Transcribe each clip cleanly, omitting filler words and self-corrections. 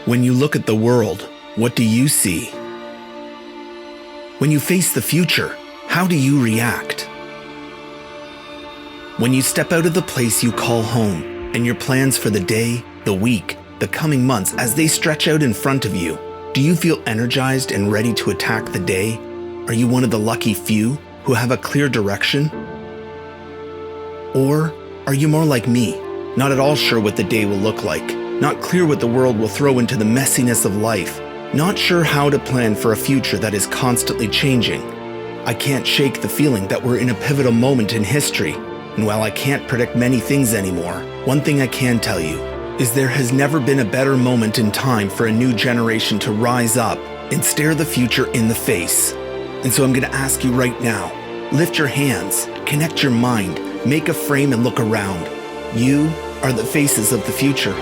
When you look at the world, what do you see? When you face the future, how do you react? When you step out of the place you call home and your plans for the day, the week, the coming months as they stretch out in front of you, do you feel energized and ready to attack the day? Are you one of the lucky few who have a clear direction? Or are you more like me, not at all sure what the day will look like, not clear what the world will throw into the messiness of life, not sure how to plan for a future that is constantly changing? I can't shake the feeling that we're in a pivotal moment in history, and while I can't predict many things anymore, one thing I can tell you is there has never been a better moment in time for a new generation to rise up and stare the future in the face. And so I'm going to ask you right now, lift your hands, connect your mind, make a frame and look around. You are the faces of the future.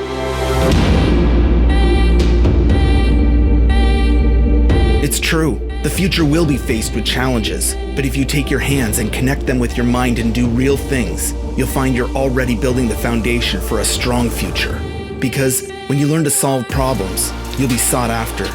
It's true, the future will be faced with challenges, but if you take your hands and connect them with your mind and do real things, you'll find you're already building the foundation for a strong future. Because when you learn to solve problems, you'll be sought after.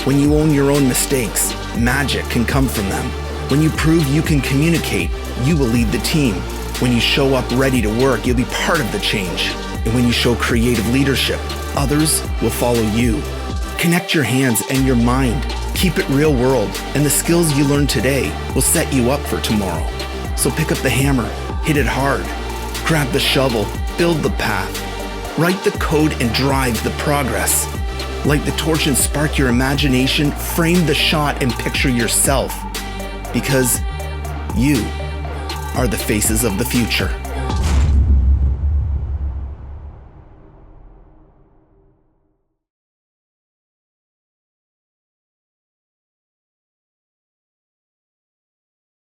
When you own your own mistakes, magic can come from them. When you prove you can communicate, you will lead the team. When you show up ready to work, you'll be part of the change. And when you show creative leadership, others will follow you. Connect your hands and your mind. Keep it real world, and the skills you learn today will set you up for tomorrow. So pick up the hammer, hit it hard, grab the shovel, build the path, write the code and drive the progress. Light the torch and spark your imagination, frame the shot and picture yourself. Because you are the faces of the future.